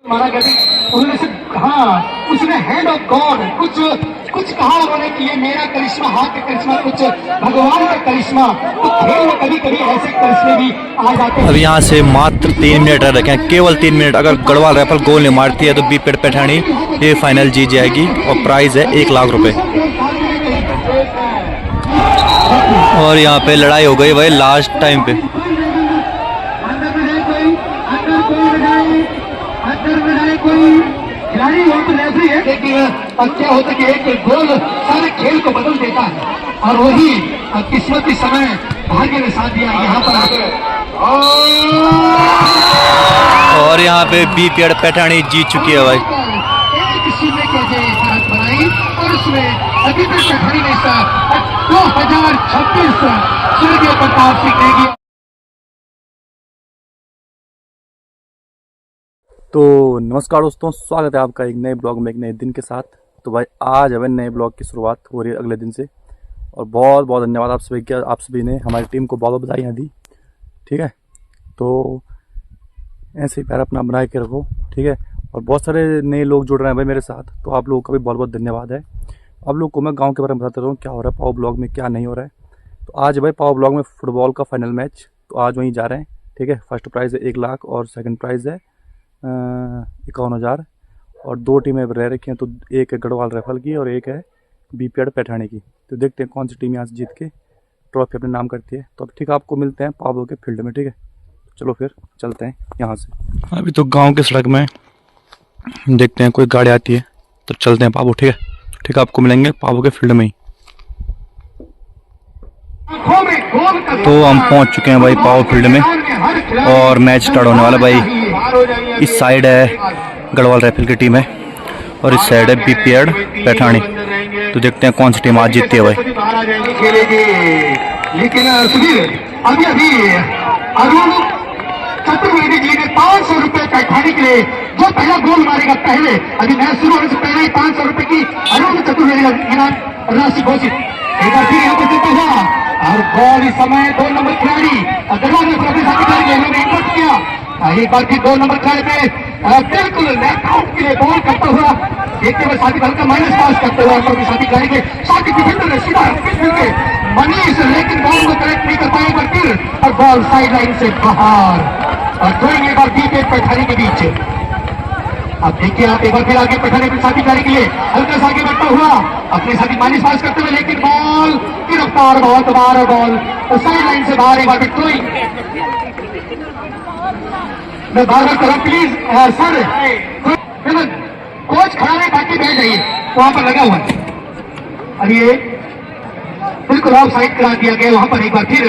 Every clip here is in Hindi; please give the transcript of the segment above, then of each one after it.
मारा गया उन्होंने से हाँ उसने हैंड ऑफ गॉड कुछ कुछ कहा उन्होंने कि ये मेरा करिश्मा, हाथ का करिश्मा, कुछ भगवान का करिश्मा। तो खेल में कभी कभी ऐसे करिश्मे भी आ जाते हैं। अब यहाँ से मात्र 3 मिनट रखें, केवल 3 मिनट। अगर गढ़वाल राइफल गोल नहीं मारती है तो बी पेड़ पैठानी ये फाइनल जीत जाएगी और प्राइज है 1 लाख रुपए। और यहाँ पे लड़ाई हो गई भाई लास्ट टाइम पे। खिलाड़ी हो तो रेफरी है, लेकिन क्या होता है कि एक गोल सारे खेल को बदल देता है और वही किस्मत के समय भाग्य ने साथ दिया यहाँ पर आकर। और यहाँ पे बी पेड़ पैठानी जीत चुकी है भाई। एक शून्य की शरत बनाई और उसमें अभी तक पैठानी ने 2026 सूर्य प्रताप सिंह नेगी। तो नमस्कार दोस्तों, स्वागत है आपका एक नए ब्लॉग में, एक नए दिन के साथ। तो भाई आज हमें नए ब्लॉग की शुरुआत हो रही है अगले दिन से, और बहुत बहुत धन्यवाद आप सभी ने हमारी टीम को बहुत बधाइयाँ दी। ठीक है, तो ऐसे ही प्यार अपना बनाए के रखो। ठीक है, और बहुत सारे नए लोग जुड़ रहे हैं भाई मेरे साथ, तो आप लोगों का भी बहुत बहुत धन्यवाद है। आप लोगों को मैं गाँव के बारे में बताता रहूँ क्या हो रहा है पावर ब्लॉग में, क्या नहीं हो रहा है। तो आज भाई पावर ब्लॉग में फुटबॉल का फाइनल मैच, तो आज वहीं जा रहे हैं। ठीक है, फर्स्ट प्राइज़ है 1 लाख और सेकंड प्राइज़ है 51,000। और 2 टीमें रह रखी हैं, तो एक है गढ़वाल राइफल की और एक है बीपीएड पैठानी की। तो देखते हैं कौन सी टीम यहाँ से जीत के ट्रॉफी अपने नाम करती है। तो अब ठीक है, आपको मिलते हैं पावलो के फील्ड में। ठीक है, चलो फिर चलते हैं यहाँ से। अभी तो गांव के सड़क में देखते हैं कोई गाड़ी आती है तो चलते हैं पावो। ठीक है, ठीक है, आपको मिलेंगे पावो के फील्ड में ही। तो हम पहुंच चुके हैं भाई पावर फील्ड में और मैच स्टार्ट होने वाला भाई। इस साइड है गढ़वाल राइफल की टीम है और इस साइड है बीपीएड पैठानी। तो देखते हैं कौन सी टीम आज जीतती है भाई। लेकिन अभी अरुण चतुर्वेदी जी ने 500 रुपए पैठानी के लिए जो पहला गोल मारेगा पहले, अभी मैच शुरू होने से पहले ही 500 रुपए की अरुण चतुर्वेदी का इनाम राशि घोषित। एक बार फिर यहाँ पर जीता हुआ और बॉल इस समय 2 नंबर खिलाड़ी गढ़वाल ने अपने साथी खिलाड़ी इन्होंने इनपुट किया। एक बार फिर 2 नंबर खिलाड़ी पे बिल्कुल नेटआउट के लिए बॉल करता हुआ देखते हुए साथी हल्का माइनस पास करते हुए अपने साथी खिलाड़ी के साथी डिफेंडर ने सीधा के मनीष, लेकिन बॉल को करेक्ट नहीं कर पाए एक बार फिर और बॉल साइड लाइन से बाहर और थ्रोइंग एक बार बीपीएड पैठानी के बीच। अब देखिए आप एक बार फिर आगे पैठानी अपने साथी खिलाड़ी के लिए हल्का सा आगे बढ़ता हुआ अपने साथी माइनस पास करते हुए, लेकिन बॉल की रफ्तार बहुत बार और बॉल साइड लाइन से बाहर एक बार फिर थ्रोइंग। मैं बार बार करूँ प्लीज सर, कोच खड़ा है बाकी बैठ जाइए, वहां पर लगा हुआ है। अब ये बिल्कुल ऑफ साइड करा दिया गया वहां पर। एक बार फिर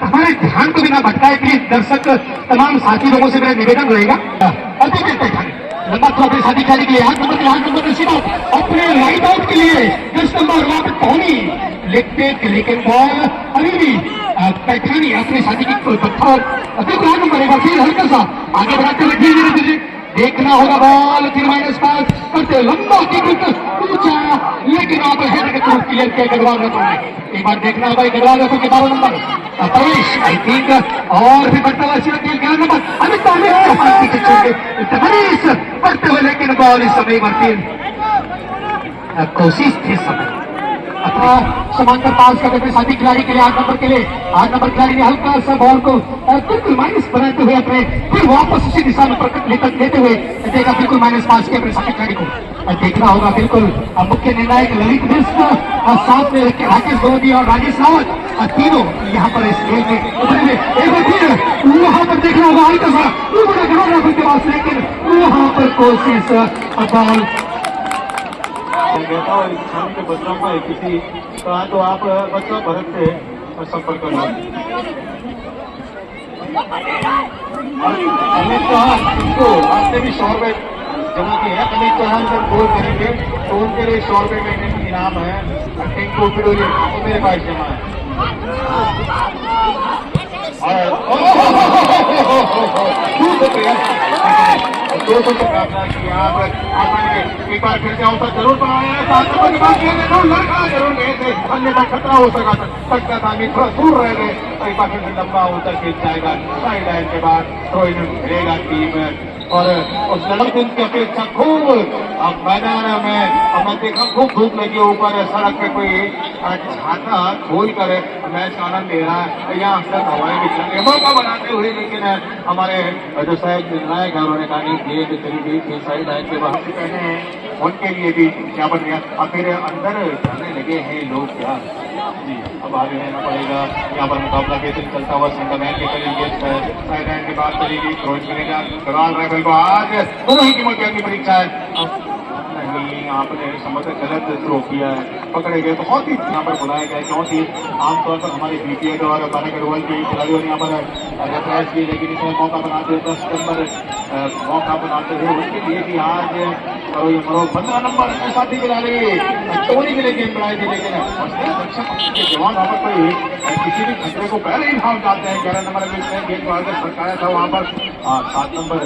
हमारे ध्यान को भी ना भटकाए प्लीज दर्शक, तमाम साथी लोगों से मेरा निवेदन रहेगा। लंबा थ्रो अपने साथी खिलाड़ी के लिए 8 नंबर के सीधा अपने राइट आउट के लिए 10 नंबर वहां पर धोनी लिखते, लेकिन बॉल अभी भी पैठानी अपने साथी की पत्थर बिल्कुल 8 नंबर। एक बार फिर हल्का सा आगे बढ़ाते हुए धीरे धीरे देखना होगा बॉल फिर माइनस पास करते लंबा ऊंचा, लेकिन वहां पर हेड के थ्रू क्लियर किया गढ़वाल रफल ने। एक बार देखना होगा गढ़वाल रफल के 12 नंबर प्रवेश आई थिंक, और फिर बढ़ता हुआ सीधा 11 नंबर अमित मनीष बढ़ते हुए, लेकिन बॉल इस समय कोशिश थी समय अपना समांतर पास करते हुए साथी खिलाड़ी के लिए 8 नंबर के लिए 8 नंबर खिलाड़ी ने हल्का सा बॉल को बिल्कुल माइनस बनाते हुए अपने फिर वापस उसी दिशा में लेते हुए देखा बिल्कुल माइनस पास किया अपने साथी खिलाड़ी को। देखना होगा बिल्कुल मुख्य निर्णायक ललित मिश्र और साथ में राकेश दोदी और राजेश रावत तीनों यहाँ पर इस खेल में एक बार फिर वहां पर देखना होगा हल्का सा के पास, लेकिन वहां पर कोशिश बॉल कहता और किसान के बच्चों को किसी तरह तो आप बच्चों भरत से संपर्क कर लो। अमित चौहान इनको आपने भी 100 रुपए जमा किए हैं। अमित चौहान जब गोल करेंगे तो उनके लिए 100 रुपए में इनाम है। टिंकू फिडोली तो मेरे पास जमा है। और 200 की प्रार्थना की आप आसानी एक बार फिर से अवसर जरूर बनाया है। 7 नंबर की बात जरूर लड़का जरूर गए थे, अन्यथा खतरा हो सकता था। थोड़ा दूर रह गए, एक बार फिर से लंबा उतर के जाएगा साइड लाइन के बाद थ्रो इन मिलेगा टीम और उस लड़क दिन की अपेक्षा खूब अब मैदान में हमने देखा खूब धूप लगी ऊपर सड़क पे कोई छाता खोल कर मैच का आनंद ले रहा है। यहाँ अक्सर हवाएं भी चल रही मौका बनाते हुए, लेकिन हमारे जो साहब निर्णायक है उन्होंने कहा नहीं गेंद चली गई थी साइड लाइन के बाहर से पहने हैं, उनके लिए भी यहाँ पर अब फिर अंदर जाने लगे हैं लोग क्या जी। अब आगे रहना पड़ेगा। यहाँ पर मुकाबला कैसे चलता हुआ सेंटर लाइन के करीब साइड लाइन की बात करेगी थ्रोइंग मिलेगा कराल राइफल को आज दोनों ही टीमों की अपनी परीक्षा है। नहीं आपने समझ गलत थ्रो किया है, पकड़े गए बहुत ही यहाँ पर बुलाया गया क्योंकि आमतौर पर हमारे बीपीएड और बारह गढ़वाल के खिलाड़ियों ने यहाँ पर रेफरेंस की, लेकिन इसमें मौका बनाते हुए 10 नंबर मौका बनाते हुए उसके लिए भी आज करो ये मरो 15 नंबर अपने साथी खिलाड़ी टोनी के लिए गेंद बढ़ाई थी, लेकिन रक्षक के जवान वहाँ पर कोई किसी भी खतरे को पहले ही भाव डालते हैं। 11 नंबर में गेंद को आगे सरकाया था वहाँ पर 7 नंबर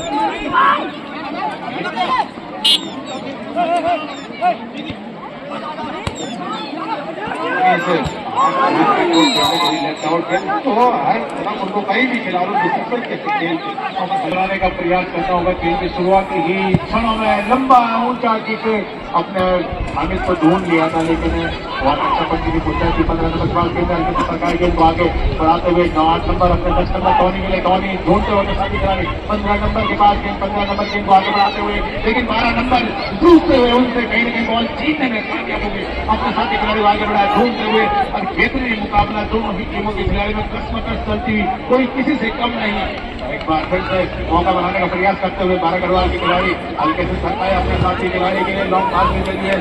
उनको कहीं भी खिलाड़ू खिलाने का प्रयास करना होगा। खेल की शुरुआती ही क्षणों में लंबा ऊंचा किक अपने हामिद को ढूंढ लिया था, लेकिन पट्टी की पूछा थी 15 नंबर सरकार गेंद को आगे बढ़ाते हुए 8 नंबर अपने 10 नंबर टोनी के लिए टोनी ढूंढते हुए साथी खिलाड़ी 15 नंबर के बाद गेंद 15 नंबर गेंद को आगे बढ़ाते हुए, लेकिन 12 नंबर दूसरे हुए उनसे कहीं न कहीं बॉल जीतने में कामयाब हो गए। अपने साथी खिलाड़ी आगे बढ़ाए ढूंढते हुए और बेहतरीन मुकाबला दोनों ही टीमों के खिलाड़ी में कसमकस चलती हुई, कोई किसी से कम नहीं। एक बार फिर से मौका बनाने का प्रयास करते हुए 12 गढ़वाल के खिलाड़ी हल्के से सरकाए अपने साथी खिलाड़ी के लिए लॉन्ग पास में चलिए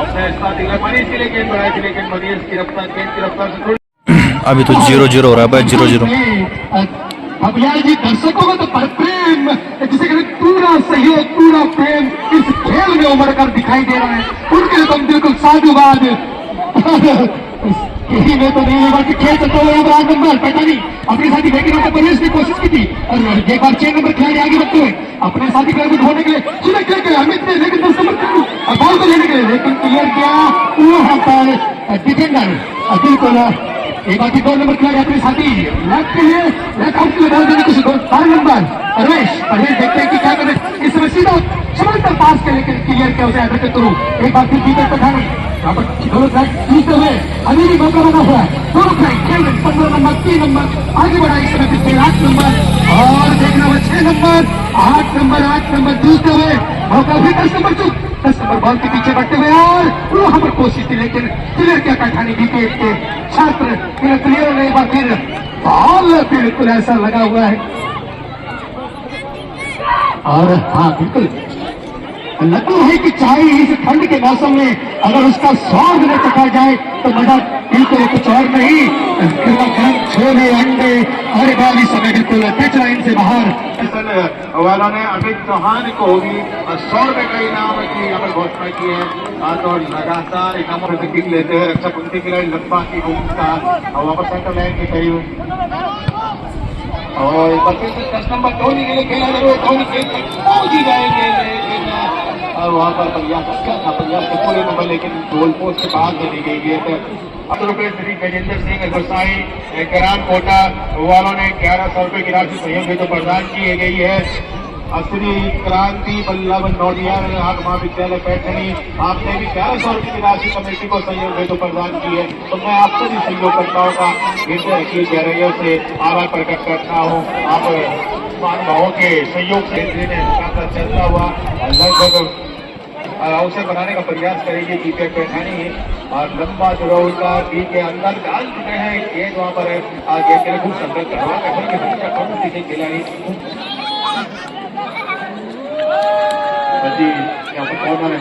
अपने साथी मनीष के लिए गेंद बढ़ाई थी, लेकिन मनीष की रफ्तार गेंद की रफ्तार से थोड़ी अभी तो 0-0 हो रहा है भाई, 0-0। अब यार जी दर्शकों का तो प्रेम जिसे कहते पूरा सहयोग पूरा प्रेम इस खेल में उमड़ कर दिखाई दे रहा है, उनके लिए तुम बिल्कुल साधुवाद। यही में तो नहीं होगा कि खेल चलता हुआ यहाँ पर 8 नंबर पता नहीं अपने साथी लेकिन उन्होंने प्रवेश की कोशिश की थी और एक बार 6 नंबर खिलाड़ी आगे बढ़ते हुए अपने साथी खिलाड़ी को ढोने के लिए सीधे क्लियर किया अमित ने, लेकिन 10 नंबर बॉल को लेने के लिए लेकिन क्लियर किया वहां पर डिफेंडर बिल्कुल एक बार 2 नंबर खिलाड़ी अपने साथी लेफ्ट के लिए लेफ्ट आउट के लिए बॉल देने की कोशिश 12 नंबर परवेश देखते हैं कि क्या करें इस समय सीधा समझकर पास के लेकर क्लियर किया उसे एड्रेस करूँ एक बार फिर भीतर पठाने यहाँ पर दोनों साइड जीतते हुए अभी भी मौका बना हुआ है, दोनों साइड खेल 15 नंबर 3 नंबर आगे बढ़ा इस समय फिर 8 नंबर और देखना हुआ 6 नंबर 8 नंबर जीतते हुए मौका फिर 10 नंबर चुप 10 नंबर बॉल के पीछे बढ़ते हुए और वहां पर कोशिश थी, लेकिन क्लियर क्या कठानी बीपीएड के छात्र क्लियर होने एक बार फिर बॉल बिल्कुल ऐसा लगा हुआ है और हाँ बिल्कुल लगता है कि चाय इस ठंड के मौसम में अगर उसका स्वाद न चखा जाए तो मजा बिल्कुल कुछ और नहीं। गर्म छोले अंडे और बाल इस समय बिल्कुल टच लाइन से बाहर वालों ने अमित चौहान को भी 100 रुपए का इनाम की यहाँ पर घोषणा की है तो लगातार इनामों से किक लेते हुए रक्षा पंक्ति खिलाड़ी लंबा की भूमिका वापस सेंटर लाइन के करीब और 10 नंबर धोनी के लिए खेला जरूर धोनी खेल पहुंच ही जाएंगे और वहां पर प्रयास के पूरे नंबर लेकिन गोल पोस्ट से बाहर चली गई गेंद। अब रुपये श्री गजेंद्र सिंह गोसाई करान कोटा वालों ने 1100 रुपये की राशि सहयोग हेतु प्रदान की गई है। श्री क्रांति बल्लभ नोडिया महाविद्यालय पैठनी आपने भी 1100 रुपये की राशि कमेटी को सहयोग हेतु प्रदान की है, तो मैं आपसे भी सहयोगकर्ताओं का हृदय की गहराइयों से आभार प्रकट करता हूँ। आप महानुभावों के सहयोग से चलता हुआ लगभग अवसर बनाने का प्रयास करेंगे दीपे पैठानी और लंबा जरूर का बी के अंदर डाल चुके हैं गेंद वहां पर गेंद के लिए खूब संघर्ष करवा के खिलाड़ी जी यहाँ पर कौन है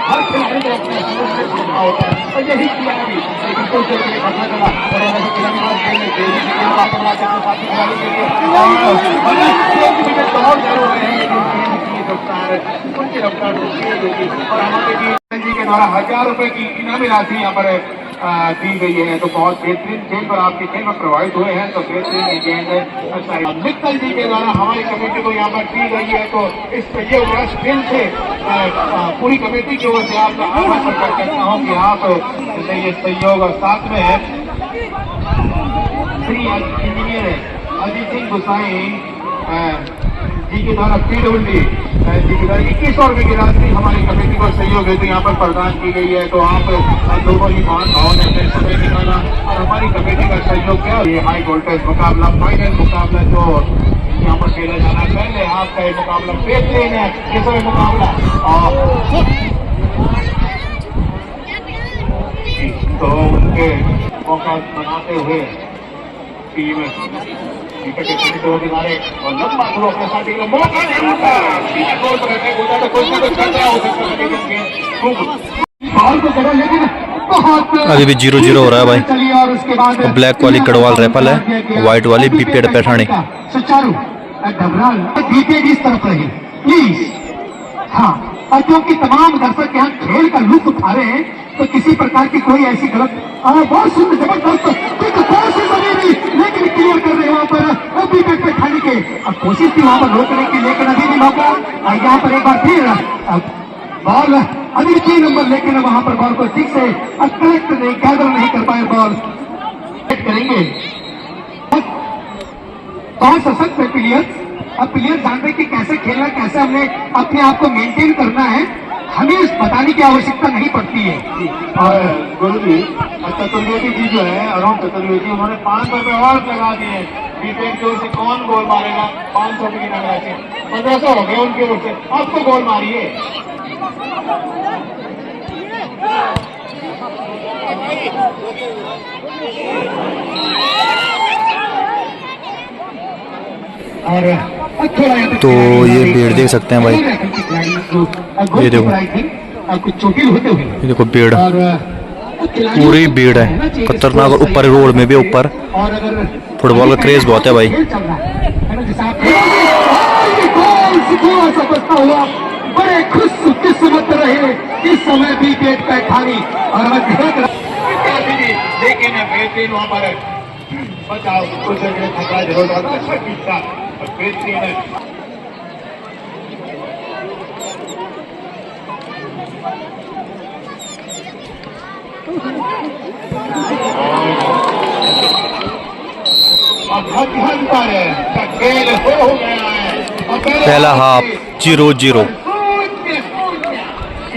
हर खिलाड़ी को अपने होता है और यही खिलाड़ी लेकिन कुछ देर के लिए घटना चला उनकी रफ्तार और हमारे जी के द्वारा 1000 रुपए की इनामी राशि यहाँ पर दी गई है। तो बहुत बेहतरीन खेल पर आपके खेल में प्रभावित हुए हैं, तो बेहतरीन गेंद मित्तल जी के द्वारा हमारी कमेटी को यहाँ पर दी गई है। तो इस ये वर्ष फिर से पूरी कमेटी की ओर से आपका आभार प्रकट करता हूँ कि आप ये सहयोग और साथ में श्री इंजीनियर अजीत सिंह गुसाई जी के द्वारा पीडब्ल्यूडी जी के द्वारा 2100 रुपए की राशि हमारी कमेटी को सहयोग हेतु यहाँ पर प्रदान की गई है। तो आप दोनों ही महान भाव ने अपने समय निकाला और हमारी कमेटी का सहयोग किया। ये हाई वोल्टेज मुकाबला, फाइनल मुकाबला जो यहाँ पर खेला जाना है, पहले आपका ये मुकाबला बेहतरीन है, ये समय मुकाबला तो उनके मौका बनाते हुए टीम विकेट के किनारे और लंबा थ्रो अपने साथी को मौका जरूर था। गोल पकड़ने को तो कोई ना कोई कर रहा हो सकता है, बॉल को करो लेकिन बहुत अभी भी 0-0 हो रहा है भाई। चलिए और उसके बाद ब्लैक वाली गढ़वाल रैफल है, व्हाइट वाली बीपीएड पैठानी। सुचारू घबराल बीपीएड इस तरफ रही प्लीज। हाँ, और क्योंकि तमाम दर्शक यहाँ खेल का लुत्फ उठा रहे हैं तो किसी प्रकार की कोई ऐसी गलत बहुत सुंदर जबरदस्त लेकिन क्लियर कर रहे हैं वहाँ पर विकेट पे खाने के। अब कोशिश थी वहाँ पर रोकने की, लेकिन अभी भी मौका यहाँ पर एक बार फिर बॉल अभी 3 नंबर, लेकिन वहाँ पर बॉल को ठीक से कलेक्ट नहीं, गैदर नहीं कर पाए। बॉल करेंगे बहुत सशक्त है प्लेयर। अब प्लेयर जानते हैं कि कैसे खेलना, कैसे हमने अपने आप को मेंटेन करना है, हमें बताने की आवश्यकता नहीं पड़ती है। और गुरु जी चतुर्वेदी जी जो है, अरुण चतुर्वेदी, उन्होंने 500 रुपए और लगा दिए। बीपीएड की ओर से कौन गोल मारेगा, 500 रुपए की नगद से 1500 हो गए उनकी ओर से। अब तो गोल मारिए। तो ये भीड़ देख सकते हैं भाई, ये देखो, ये देखो भीड़, पूरी भीड़ है, खतरनाक। और ऊपर रोड में भी ऊपर फुटबॉल का क्रेज बहुत है भाई। बड़े खुश किस्मत रहे इस समय बीपीएड पैठानी और लेकिन बेहतरीन वहाँ पर बचाओ कुछ खतरा जरूर अच्छा खींचता बेहतरीन है। खेल हो गया है, पहला हाफ 0-0।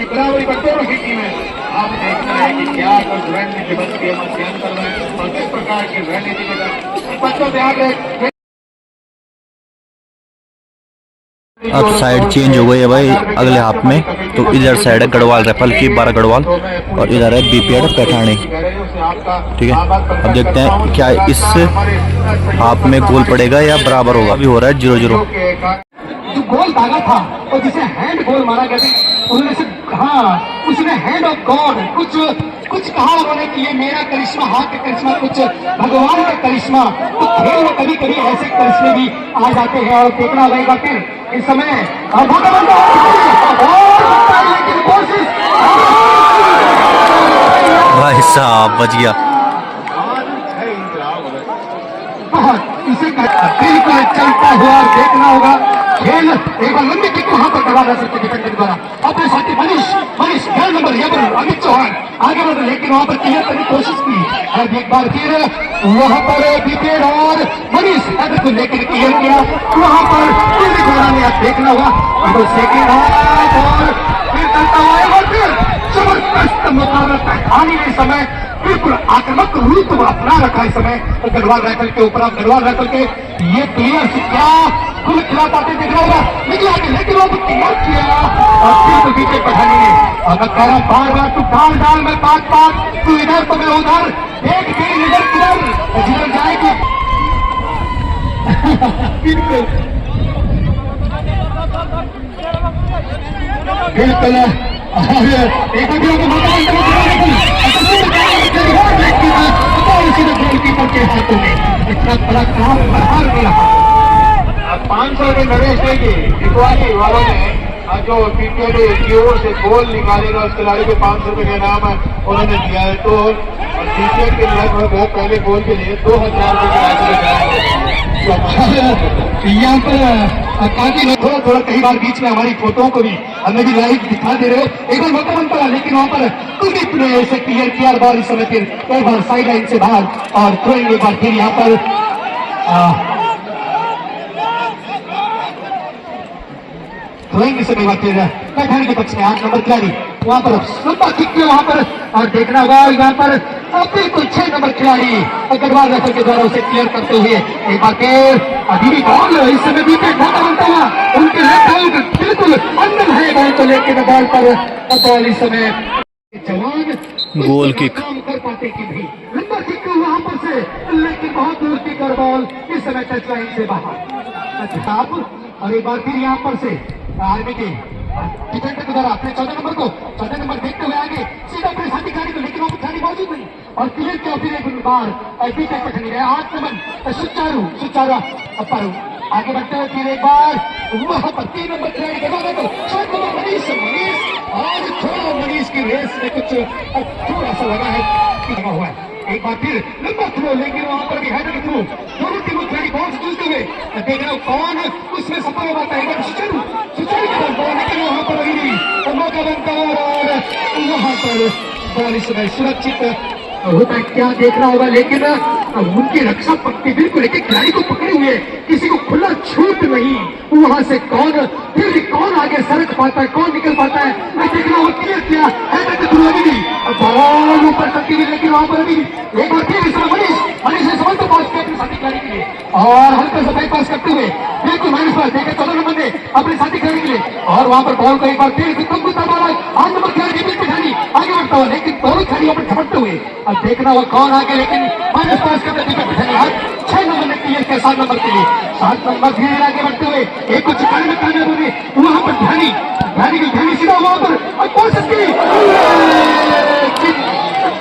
बराबरी पर दोनों की टीमें। आप देखना है कि क्या कुछ रणनीति बनती है मध्यांतर में और किस प्रकार की रणनीति बच्चों से आगे। अब साइड चेंज हो गई है भाई अगले हाफ में। तो इधर साइड है गढ़वाल रैफल की 12 गढ़वाल और इधर है बीपीएड पैठानी। ठीक है, अब देखते हैं क्या इस हाफ में गोल पड़ेगा या बराबर होगा। अभी हो रहा है 0-0। जो गोल दागा था और जिसे हैंड गोल मारा गया उन्होंने से हाँ उसने हैंड ऑफ गॉड कुछ कहा उन्होंने कि ये मेरा करिश्मा, हाथ का करिश्मा, कुछ भगवान का करिश्मा। तो खेल में कभी कभी ऐसे करिश्मे भी आ जाते हैं और देखना रहेगा फिर इस समय लेकिन कोशिश भाई साहब बच गया। बहुत इसे बिल्कुल चलता हुआ देखना होगा खेल। एक बार लंबी किक वहां पर करवा सकते डिफेंडर द्वारा अपने साथी मनीष खेल नंबर अमित चौहान आगे बढ़े, लेकिन वहां पर क्लियर करने की कोशिश की। अब एक बार फिर वहां पर बीपीएड और मनीष हेडर को लेकर क्लियर किया। वहां पर ने अब देखना होगा सेकेंड हाफ और फिर चलता हुआ और फिर जबरदस्त मुकाबला पैठानी में समय बिल्कुल आक्रामक रूप अपना रखा इस समय गढ़वाल राइफल के ऊपर। गढ़वाल राइफल के ये प्लेयर्स क्या खुद खिला पाते देखना होगा, निकला के लेकिन वो क्लियर किया और फिर विकेट पठानी ने। और मैं कह रहा बार बार तू डाल मैं बात तू इधर तो मैं उधर, एक गेंद इधर किधर जिधर जाएगी। बिल्कुल बिल्कुल गोलकीपर के हाथों में इतना बड़ा काम बाहर नहीं रहा। 500 के नरेश देगी जितवाली वालों ने जो बीपीएड की ओर से गोल निकालेगा उस खिलाड़ी को 500 रुपए का इनाम उन्होंने दिया है। तो क्रिकेट के लगभग पहले गोल के लिए 2000 यहाँ पर काफी लोग थोड़ा थोड़ा कई बार बीच में हमारी फोटोओं को भी हमें भी लाइव दिखा दे रहे हो। एक बार मौका बनता है, लेकिन वहाँ पर कुलदीप ने ऐसे क्लियर किया बॉल इस समय फिर एक बार साइड लाइन से बाहर और थ्रोइंग एक बार फिर यहाँ पर थ्रोइंग इस समय फिर पैठानी के पक्ष में 8 नंबर खिलाड़ी वहाँ पर सुपर किक किया वहाँ पर और देखना होगा यहाँ पर बिल्कुल 6 नंबर खिलाड़ी गढ़वाल रेफर के द्वारा उसे क्लियर करते हुए एक बार फिर अभी भी बॉल इस समय विकेट मौका बनता हुआ उनके लेफ्ट हैंड बिल्कुल अंदर है बॉल को लेकर बॉल पर बॉल इस समय जवान गोल किक काम कर पाते कि नहीं लंबा किक वहां पर से, लेकिन बहुत दूर की कर बॉल इस समय टच लाइन से बाहर। और एक बार फिर यहाँ पर से आर्मी के डिफेंडर के द्वारा अपने 14 नंबर देखते हुए आगे सीधा अपने साथी खिलाड़ी को, लेकिन वो खिलाड़ी मौजूद नहीं और क्लियर किया फिर एक बार विकेट पर खड़ी रहे 8 नंबर सुचारू अपारू आगे बढ़ते हुए फिर एक बार वहां पर 3 नंबर खिलाड़ी के द्वारा मनीष और थोड़ा मनीष की रेस में कुछ थोड़ा सा लगा है लगा हुआ है। एक बार फिर लंबा थ्रो, लेकिन वहां पर भी हेडर थ्रो दोनों टीमों खिलाड़ी बॉल से जूझते हुए देख रहे हो कौन उसमें सफल हो पाता है। सुचारू के बाद बॉल, लेकिन वहां पर वही मौका बनता और वहां पर बॉल इस समय सुरक्षित होता है क्या देखना होगा, लेकिन उनकी रक्षा पक्ति बिल्कुल एक खिलाड़ी को पकड़े हुए किसी को खुला छूट नहीं, वहां से कौन फिर भी कौन आगे सरक पाता है, कौन निकल पाता है मैं देखना होगा। क्लियर किया बॉल ऊपर करती हुई, लेकिन वहां पर अभी एक बार फिर मनीष ने समझ तो पास किया अपने साथी खिलाड़ी के लिए और हल्का सा बैक पास करते हुए बिल्कुल माइनस पास देखे 14 नंबर ने अपने साथी खिलाड़ी के लिए और वहां पर बॉल को एक बार फिर 8 नंबर खिलाड़ी बिल्कुल आगे बढ़ता हुआ, लेकिन दोनों खिलाड़ियों पर झपटते हुए अब देखना हुआ कौन आगे, लेकिन माइनस पास करते 6 नंबर ने क्लियर किया 7 नंबर के लिए 7 नंबर धीरे आगे बढ़ते हुए एक को चिकाने में कामयाब हुए वहां पर ध्यानी सीधा वहां पर पहुंच सकती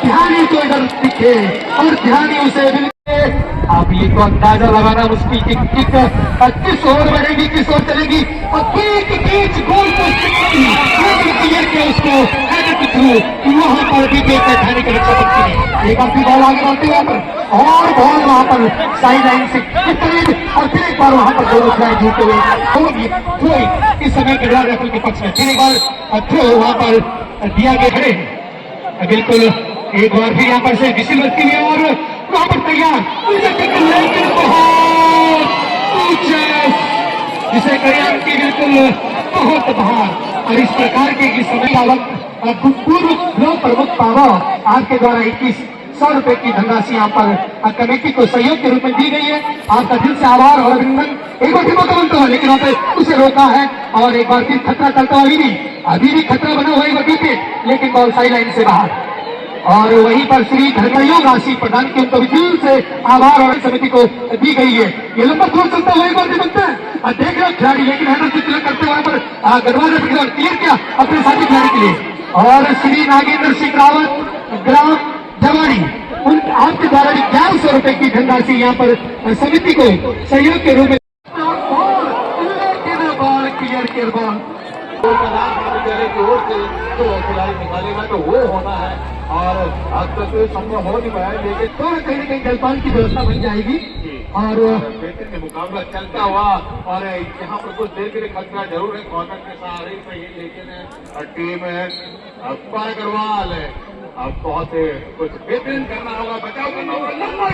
ध्यानी तो इधर दिखे और ध्यानी उसे अब ये तो अंदाजा लगाना मुश्किल कि किक किस ओर बढ़ेगी, किस ओर चलेगी और बीच गोल पोस्ट क्लियर किया उसको हेडर के थ्रू वहां पर भी ध्यानी की रक्षा करती है। एक बार फिर बॉल आगे बढ़ते हुए पर और बॉल वहां पर साइड लाइन से करीब और फिर एक बार वहां पर दोनों खिलाड़ी जीतते हुए इस समय गढ़वाल रेफर के पक्ष में फिर एक बार थ्रो वहां पर दिया गया खड़े बिल्कुल एक बार फिर यहाँ पर से विसिल बजती हुई और वहां पर तैयार लेकिन बहुत जिसे करियान की बिल्कुल बहुत बाहर और इस प्रकार के समय पूर्व ब्लॉक प्रमुख पावा आपके द्वारा 2100 रुपए की धनराशि यहाँ पर कमेटी को सहयोग के रूप में दी गई है। आपका दिल से आभार और अभिनंदन। एक बार फिर मौका बनता हुआ, लेकिन वहाँ पे उसे रोका है और एक बार फिर खतरा करता हुआ अभी भी खतरा बना हुआ है विकेट, लेकिन बॉल साइड लाइन से बाहर और वहीं पर श्री धर्मयोग राशि प्रदान की उनको दिल से आभार और समिति को दी गई है। ये लंबा थ्रो चलता हुआ एक बार भी बनता है और देख रहे खिलाड़ी, लेकिन हेडर से क्लियर करते हुए पर गढ़वाल ने क्लियर किया अपने साथी खिलाड़ी के लिए और श्री नागेंद्र सिंह रावत ग्राम जवाड़ी उन आपके द्वारा भी 1100 रुपए की धनराशि यहाँ पर समिति को सहयोग के रूप में बॉल क्लियर किया बॉल की ओर से जो खिलाड़ी निकालेगा तो वो होना है और अब तक संभव हो नहीं पाया, लेकिन थोड़ा कहीं न कहीं जलपान की व्यवस्था बन जाएगी और बेहतर में मुकाबला चलता हुआ और यहाँ पर कुछ देर के लिए खतरा जरूर है कॉर्नर के सहारे पे ही, लेकिन टीम अखबार गढ़वाल अब बहुत कुछ बेहतरीन करना होगा, बचाव करना होगा लंबा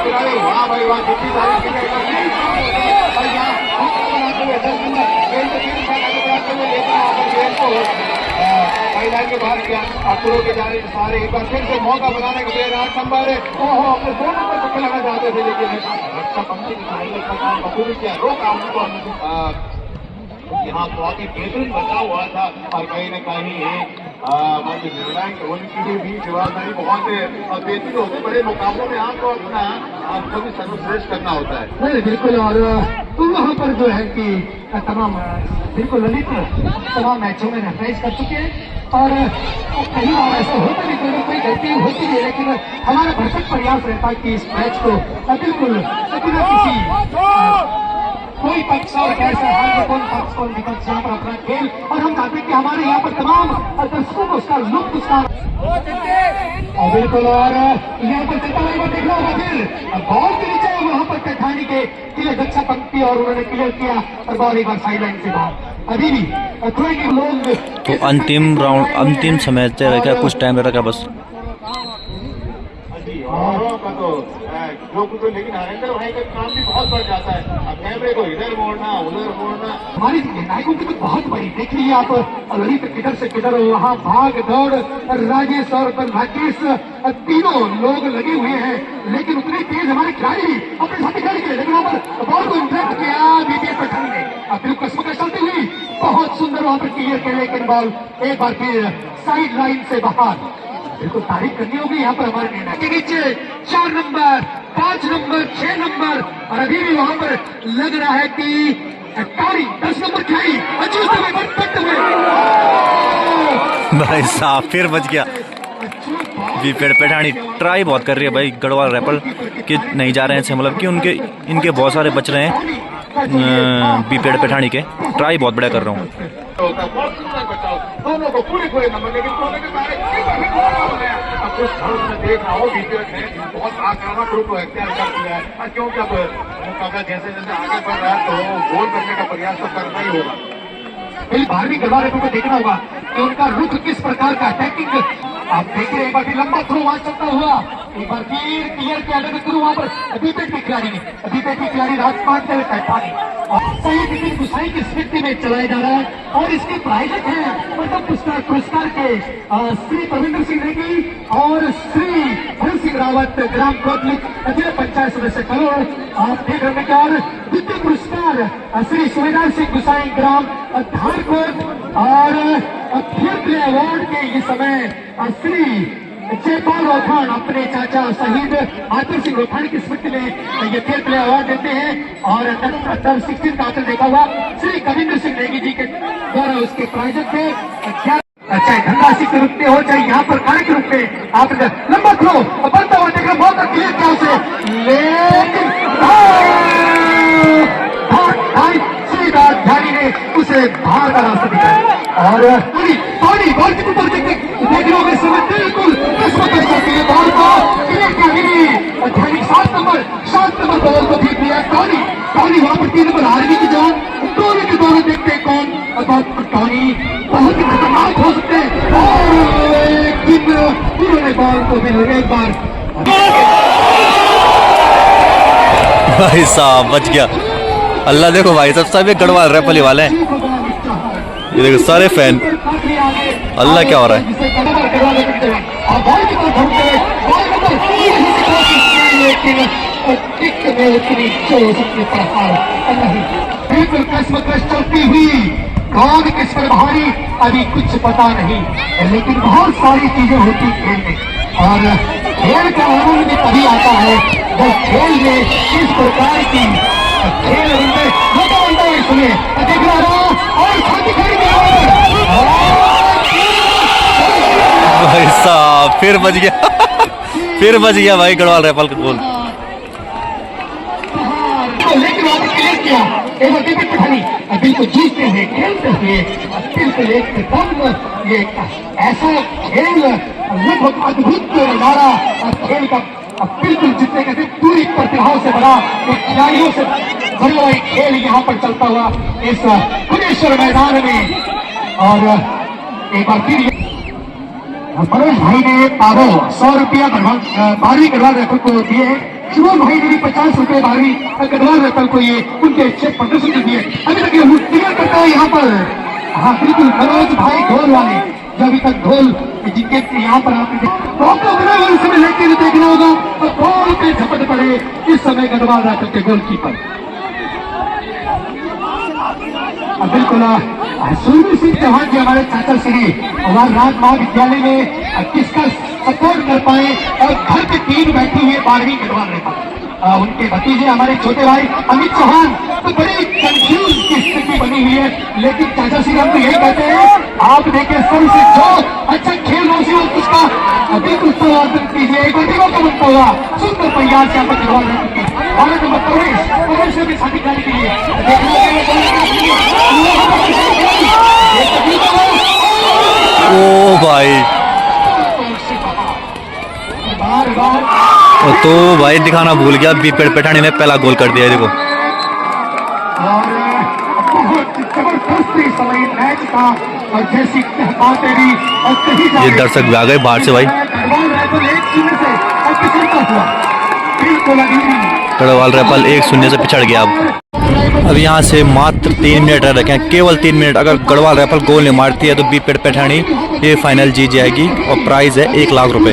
खिलाड़ी वाह भाई वाह कितनी सारी महिला के बाहर किया अखरों के जाने सारे एक बार फिर से मौका बनाने के लिए 8 नंबर ओहो अपने दोनों पर पकड़ लगाना चाहते थे, लेकिन रक्षा पंक्ति का काम बखूबी किया रोका उनको यहाँ बहुत ही बेहतरीन बचा हुआ था और कहीं न कहीं निर्णायक उनकी भी जवाबदारी बहुत बेहतरीन होती बड़े मुकाबलों में आपको अपना आपको भी सर्वश्रेष्ठ करना होता है। नहीं बिल्कुल और वहाँ पर जो है कि तमाम बिल्कुल ललित तमाम मैचों में रेफराइज कर चुके हैं और कई बार ऐसा होता भी कोई गलती होती है, लेकिन हमारा भरसक प्रयास रहता है कि इस मैच को बिल्कुल किसी कोई पक्ष और कैसा है, कौन पक्ष कौन विपक्ष यहाँ पर अपना खेल, और हम चाहते हैं कि हमारे यहाँ पर तमाम दर्शकों को उसका लुत्फ उसका और बिल्कुल। और यहाँ पर चलता हुआ देखना होगा, फिर बॉल के नीचे वहाँ पर कैथानी के क्लियर अच्छा पंक्ति और उन्होंने क्लियर किया और बॉल एक बार साइड लाइन से बाहर। अभी भी थ्रोइंग लोग तो अंतिम राउंड, अंतिम समय चल रहा, कुछ टाइम रह रहा बस। औरों का तो जो कुछ, लेकिन हरेंद्र भाई का काम भी बहुत बढ़ जाता है। अब कैमरे को इधर मोड़ना उधर मोड़ना, हमारी नायकों की तो बहुत बड़ी देख लीजिए आप, ललित किधर से किधर वहाँ भाग दौड़, राजेश और राकेश तीनों लोग लगे हुए हैं, लेकिन उतने तेज हमारे खिलाड़ी भी अपने साथी खिलाड़ी के, लेकिन वहाँ पर बॉल को इंटरेक्ट किया बीपीएस पठानी ने, बिल्कुल कसम चलती हुई बहुत सुंदर वहाँ पर क्लियर किया, लेकिन बॉल एक बार फिर साइड लाइन से बाहर। बिल्कुल तारीफ करनी होगी यहाँ पर हमारे निर्णय के नीचे 4 नंबर 5 नंबर 6 नंबर, और अभी भी वहाँ पर लग रहा है कि 10 नंबर खिलाड़ी अच्छे समय पर कट हुए। भाई साहब फिर बच गया। बीपीएड पठानी ट्राई बहुत कर रही है भाई, गढ़वाल रैपल कि नहीं जा रहे हैं, मतलब कि उनके इनके बहुत सारे बच रहे हैं। बीपीएड पठानी के ट्राई बहुत बड़ा कर रहा हूँ। दोनों को पूरे पूरे नंबर, लेकिन दोनों के सारे देख रहा हूँ बीपीएड ने बहुत आक्रामक रूप अख्तियार कर दिया है, क्योंकि अब मुकाबला जैसे जैसे आगे बढ़ रहा है तो गोल करने का प्रयास तो करना ही होगा। फिर बाहर गढ़वाल को देखना होगा कि उनका रुख किस प्रकार का अटैकिंग आप देख रहे, एक बार फिर लंबा थ्रो वहां चलता हुआ, एक बार फिर क्लियर किया गया थ्रो वहां पर बीपीएड के खिलाड़ी ने, बीपीएड के खिलाड़ी राजपाल के कैथानी सही विपिन गुसाई की स्मृति में चलाया जा रहा है, और इसके प्रायोजक है मतलब पुरस्कार के श्री परविंदर सिंह नेगी और श्री हरि सिंह रावत ग्राम कोटलिक जिला पंचायत सदस्य करोड़। आप देख रहे हैं, और द्वितीय पुरस्कार श्री सुबेदार सिंह गुसाई ग्राम धारकोट, और फिर प्ले अवार्ड के इस समय श्री जयपाल रोथान अपने चाचा शहीद आतिश सिंह रोथान की स्मृति में ये फेयर प्ले अवार्ड देते हैं, और अंडर 16 का आंकड़ा देखा हुआ श्री कविंद्र सिंह नेगी जी के द्वारा उसके प्रायोजक थे। चाहे धनराशि के रूप में हो चाहे यहाँ पर कार्य के रूप में, आप लंबा थ्रो बनता हुआ देख रहे, बहुत क्लियर किया उसे, लेकिन ध्यानी ने उसे बाहर का रास्ता दिखाया, और पानी बॉल के ऊपर देख रहे होंगे समय बिल्कुल किस्मत करती है बॉल को क्लियर किया ध्यानी 7 नंबर बॉल को भी दिया टॉनी वहां पर 3 नंबर आर्मी की जान, दोनों के दोनों देखते हैं कौन टॉनी बहुत ही खतरनाक हो सकते हैं, लेकिन उन्होंने बॉल को मिल एक बार भाई साहब बच गया। अल्लाह देखो भाई सब सभी गढ़वाल रैपली वाले हैं, ये देखो सारे फैन। अल्लाह क्या हो रहा है, बिल्कुल कसमकश चलती हुई कौन किस पर भारी अभी कुछ पता नहीं, लेकिन बहुत सारी चीजें होती खेल में, और खेल का आनंद भी तभी आता है जब खेल में इस प्रकार की खेल होता है। सुनिए देख रहा और साथी भाई साहब फिर बच गया फिर बच गया भाई गढ़वाल रैपल का गोल। लेकिन वहां क्लियर किया एक बार बीपीएड पठानी बिल्कुल जीतते हुए खेलते हुए बिल्कुल एकदम ये ऐसा खेल लगभग अद्भुत नजारा खेल का बिल्कुल जितने कहते पूरी प्रतिभाओं से भरा एक खिलाड़ियों से भरा हुआ एक खेल यहाँ पर चलता हुआ इस भुवनेश्वर मैदान में। और एक बार फिर मनोज भाई ने 100 रुपया 12वीं गढ़वाल रैपल को दिए हैं, शुभम भाई ने भी 50 रुपए 12वीं गढ़वाल रैपल को ये उनके अच्छे प्रदर्शन के दिए। अभी तक क्लियर करता है यहाँ पर, हाँ बिल्कुल मनोज भाई ढोल वाले जो अभी तक ढोल जिनके यहाँ पर आपने समय लेके देखना होगा, तो गोल पे झपट पड़े इस समय गढ़वाल रैपल के गोलकीपर बिल्कुल सुरवीर सिंह चौहान जी हमारे चाचा श्री राज महाविद्यालय में किसका सपोर्ट कर पाए, और घर पे 3 बैठी हुई 12वीं गढ़वाल रैपल उनके भतीजे हमारे छोटे भाई अमित चौहान, तो बड़ी कंफ्यूज की स्थिति बनी हुई है, लेकिन चाचा श्री हम तो यही कहते हैं आप देखिए सर से जो अच्छा खेल रोसी हो उसका बिल्कुल समर्थन कीजिए। एक बार का बनता हुआ सुंदर प्रयास यहाँ पर गढ़वाल रैपल भारत नंबर 23 से भी शादी खिलाड़ी के लिए ओ भाई, बार बार तो भाई दिखाना भूल गया, बीपीएड पैठानी ने पहला गोल कर दिया। देखो और बहुत जबरदस्त समय मैच था और जैसी बातें भी और कहीं ये दर्शक भी आ गए बाहर से भाई। गढ़वाल रैपल 1-0 से पिछड़ गया। अब यहाँ से मात्र 3 मिनट रह रखे हैं, केवल 3 मिनट। अगर गढ़वाल रैपल गोल नहीं मारती है तो बीपीएड पैठानी ये फाइनल जीत जाएगी और प्राइज है 1 लाख रुपए।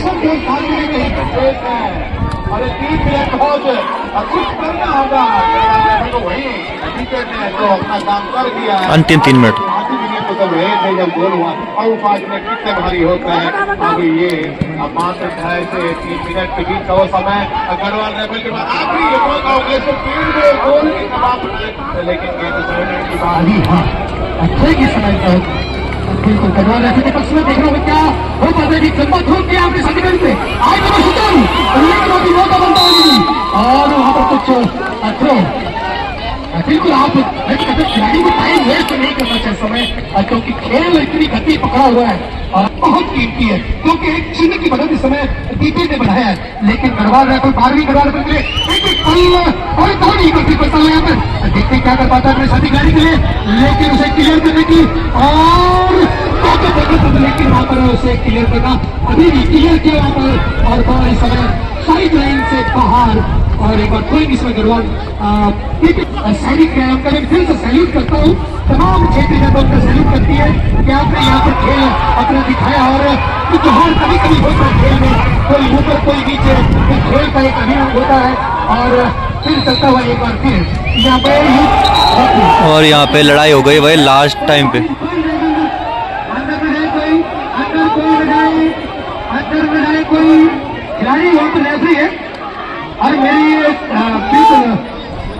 अंतिम 3 मिनट। जब गोल हुआ और पाँच में कितने भारी होता है। अब ये मात्र 2.5 से 3 मिनट के बीच का वो समय गढ़वाल रैपल के बाद आखिरी गोल की जवाब, लेकिन अच्छे की समय बिल्कुल गढ़वाल रैपल के पक्ष में देख रहा हूँ क्या हो पाता है कि गंदा धूप किया आपने सभी से आज तो मैं सुता हूँ लेकिन अभी मौका बनता होगी और वहाँ पर कुछ बिल्कुल आप खिलाड़ी को टाइम वेस्ट नहीं करना चाहिए समय, क्योंकि खेल इतनी गति पकड़ा हुआ है और बहुत कीमती है, क्योंकि एक चिन्ह की मदद इस समय दीपे ने बढ़ाया है। लेकिन गढ़वाल रैपल 12वीं गढ़वाल रैपल के लिए और दौड़ ही करती पड़ता है। यहाँ पर देखते क्या कर पाता है अपने साथी खिलाड़ी के लिए, लेकिन उसे क्लियर करने की और लेकिन वहाँ पर उसे क्लियर करना अभी भी क्लियर किया वहाँ पर और बड़ा इस समय साइड लाइन से बाहर। और एक बार कोई इसमें गढ़वाल सैनिक है उनका मैं फिर से सैल्यूट करता हूँ। तमाम क्षेत्रीय जनता उनका सैल्यूट करती है कि आपने यहाँ पर खेल अपना दिखाया और जोहार कभी कभी होता है खेल में, कोई ऊपर कोई नीचे, खेल का एक अभियान होता है और फिर चलता हुआ एक बार फिर यहाँ पे और यहाँ पे लड़ाई हो गई भाई लास्ट टाइम पे। अंदर कोई खिलाड़ी वहाँ पर ऐसे है और मेरी बिल्कुल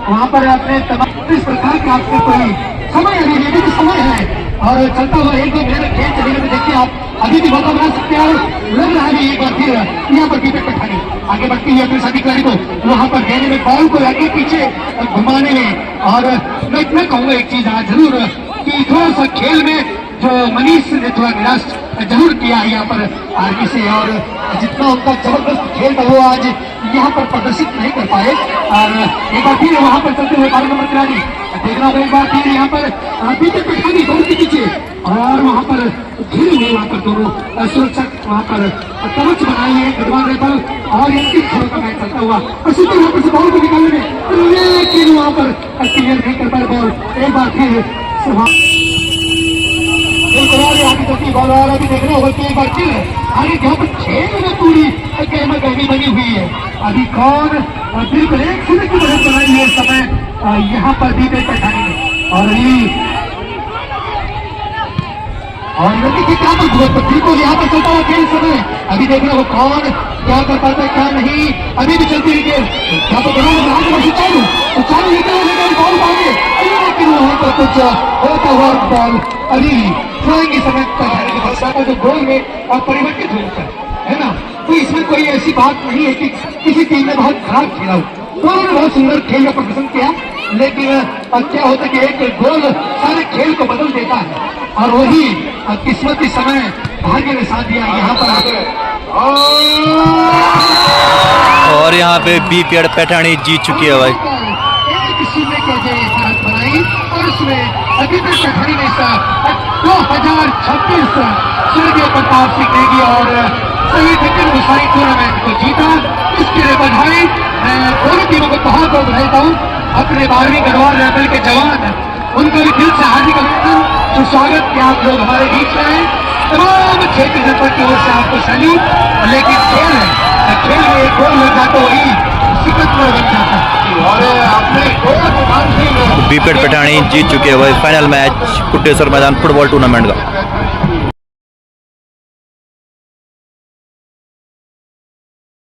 वहाँ पर अपने तमाम इस प्रकार का आपको कोई समय अभी भी समय है और चलता हुआ एक दो मिनट खेल चलेगा तो देखिए आप अभी भी मौका बना सकते हैं। और लग रहा है एक बार फिर यहाँ पर बीपीएड पैठानी आगे बढ़ती है अपने साथी खिलाड़ी को वहाँ पर देने में, बॉल को आगे पीछे घुमाने में। और मैं कहूँगा एक चीज आज जरूर कि थोड़ा सा खेल में जो मनीष ने थोड़ा निराश जरूर किया है यहाँ पर आर्मी से, और जितना उनका जबरदस्त खेल था वो आज यहाँ पर प्रदर्शित नहीं कर पाए। और एक बार फिर वहाँ पर चलते हुए 12 नंबर खिलाड़ी देखना होगा एक बार फिर यहाँ पर बीपीएड पैठानी दौड़ के पीछे और वहाँ पर घिरे हुए वहाँ पर दोनों सुरक्षक वहाँ पर कवच बनाई है गढ़वाल रैपल और इनकी खेलों का मैच चलता हुआ और सीधे वहाँ पर से बॉल को निकालने में, लेकिन वहाँ पर क्लियर नहीं कर पाए बॉल। एक बार फिर आगे चलती बॉल और अभी देखना होगा कि एक बार फिर आगे जहाँ पर खेल में पूरी गहमा गहमी बनी हुई है। अभी कौन बिल्कुल एक सिरे की मदद बनाई है इस समय यहाँ पर बीपीएड पैठानी में और नदी की क्या बिल्कुल यहाँ पर चलता हुआ खेल समय अभी देखना वो कौन क्या कर पाता है क्या नहीं। अभी भी चलती हुई गेम यहाँ पर चालू लेकर बॉल मांगे, लेकिन वहाँ पर कुछ होता हुआ बॉल अभी थ्रोइंग इस समय पैठानी के पास जो गोल में परिवर्तित हो जाता है ना। तो इसमें कोई ऐसी बात नहीं है कि किसी टीम ने बहुत खराब खेला हो, दोनों ने बहुत सुंदर खेल का प्रदर्शन किया, लेकिन क्या होता है कि एक गोल सारे खेल को बदल देता है और वही किस्मत इस समय भाग्य ने साथ दिया यहाँ पर आकर। और यहाँ पे बीपीएड पैठानी जीत चुकी है भाई। एक शून्य की शरत बनाई और उसमें बीपीएड पैठानी ने 2026 स्वर्गीय प्रताप सिंह नेगी और सही गुसाई टूर्नामेंट को जीता। इसके लिए बधाई। मैं दोनों टीमों को बहुत बहुत बधाई हूँ। अपने 12वीं गढ़वाल रैपल के जवान उनको भी दिल से हार्दिक अभिनंदन, स्वागत कि आप लोग हमारे बीच में हैं। तमाम क्षेत्र जनता की ओर से आपको सैल्यूट। लेकिन खेल है, खेल में एक गोल लग जाता वही सिकंदर बन जाता है और आपने बीपीएड पैठानी जीत चुकी है भाई फाइनल मैच कुटेश्वर मैदान फुटबॉल टूर्नामेंट का।